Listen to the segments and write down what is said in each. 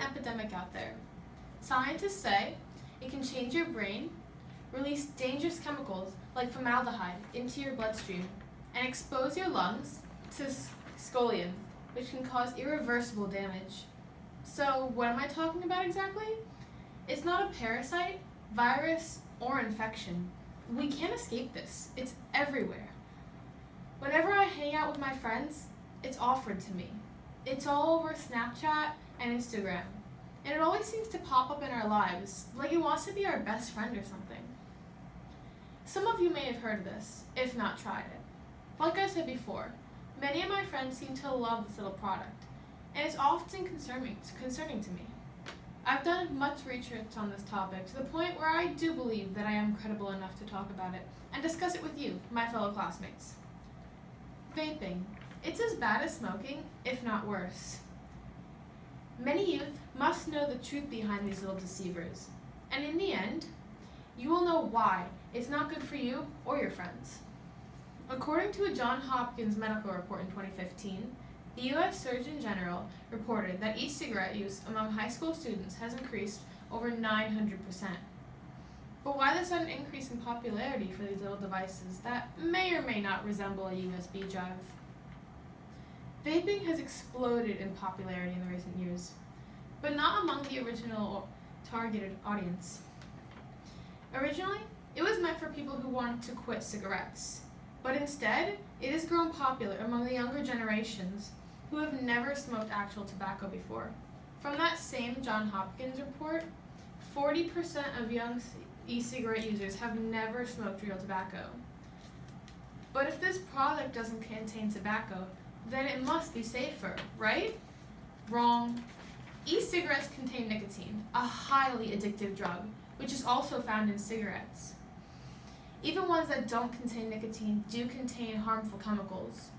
epidemic out there. Scientists say it can change your brain, release dangerous chemicals like formaldehyde into your bloodstream, and expose your lungs to scolein, which can cause irreversible damage. So what am I talking about exactly? It's not a parasite, virus, or infection. We can't escape this. It's everywhere. Whenever I hang out with my friends, it's offered to me. It's all over Snapchat and Instagram. And it always seems to pop up in our lives, like it wants to be our best friend or something. Some of you may have heard of this, if not tried it. Like I said before, many of my friends seem to love this little product, and it's often concerning to me. I've done much research on this topic to the point where I do believe that I am credible enough to talk about it and discuss it with you, my fellow classmates. Vaping. It's as bad as smoking, if not worse. Many youth must know the truth behind these little deceivers, and in the end, you will know why it's not good for you or your friends. According to a Johns Hopkins medical report in 2015, the U.S. Surgeon General reported that e-cigarette use among high school students has increased over 900%. But why the sudden increase in popularity for these little devices that may or may not resemble a USB drive? Vaping has exploded in popularity in the recent years, but not among the original targeted audience. Originally, it was meant for people who wanted to quit cigarettes, but instead, it has grown popular among the younger generations who have never smoked actual tobacco before. From that same Johns Hopkins report, 40% of young e-cigarette users have never smoked real tobacco. But if this product doesn't contain tobacco, then it must be safer, right? Wrong. E-cigarettes contain nicotine, a highly addictive drug, which is also found in cigarettes. Even ones that don't contain nicotine do contain harmful chemicals.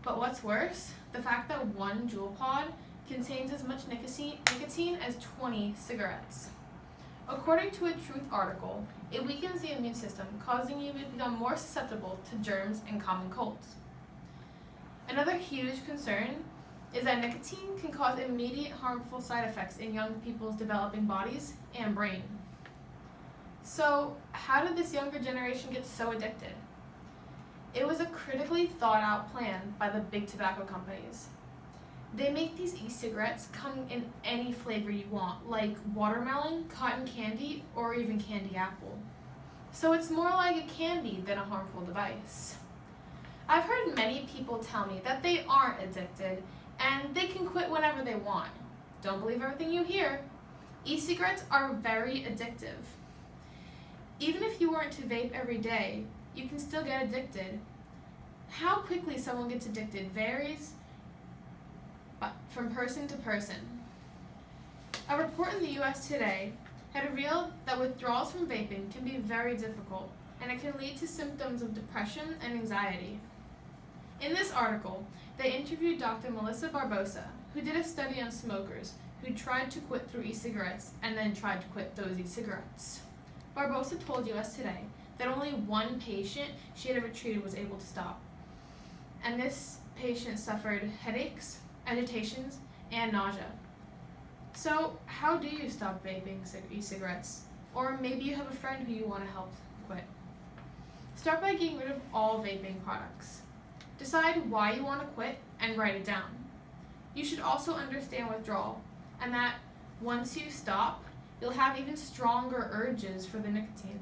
But what's worse, the fact that one Juul pod contains as much nicotine as 20 cigarettes. According to a Truth article, it weakens the immune system, causing you to become more susceptible to germs and common colds. Another huge concern is that nicotine can cause immediate harmful side effects in young people's developing bodies and brain. So, how did this younger generation get so addicted? It was a critically thought out plan by the big tobacco companies. They make these e-cigarettes come in any flavor you want, like watermelon, cotton candy, or even candy apple. So it's more like a candy than a harmful device. I've heard many people tell me that they aren't addicted and they can quit whenever they want. Don't believe everything you hear. E-cigarettes are very addictive. Even if you weren't to vape every day, you can still get addicted. How quickly someone gets addicted varies from person to person. A report in the U.S. Today had revealed that withdrawals from vaping can be very difficult, and it can lead to symptoms of depression and anxiety. In this article, they interviewed Dr. Melissa Barbosa, who did a study on smokers who tried to quit through e-cigarettes and then tried to quit those e-cigarettes. Barbosa told US Today that only one patient she had ever treated was able to stop. And this patient suffered headaches, agitations, and nausea. So, how do you stop vaping e-cigarettes? Or maybe you have a friend who you want to help quit. Start by getting rid of all vaping products. Decide why you want to quit and write it down. You should also understand withdrawal, and that once you stop, you'll have even stronger urges for the nicotine.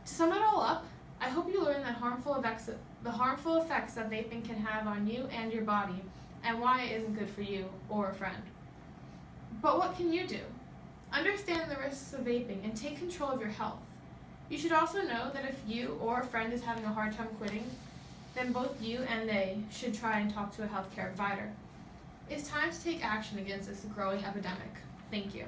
To sum it all up, I hope you learn the harmful effects that vaping can have on you and your body, and why it isn't good for you or a friend. But what can you do? Understand the risks of vaping and take control of your health. You should also know that if you or a friend is having a hard time quitting, then both you and they should try and talk to a healthcare provider. It's time to take action against this growing epidemic. Thank you.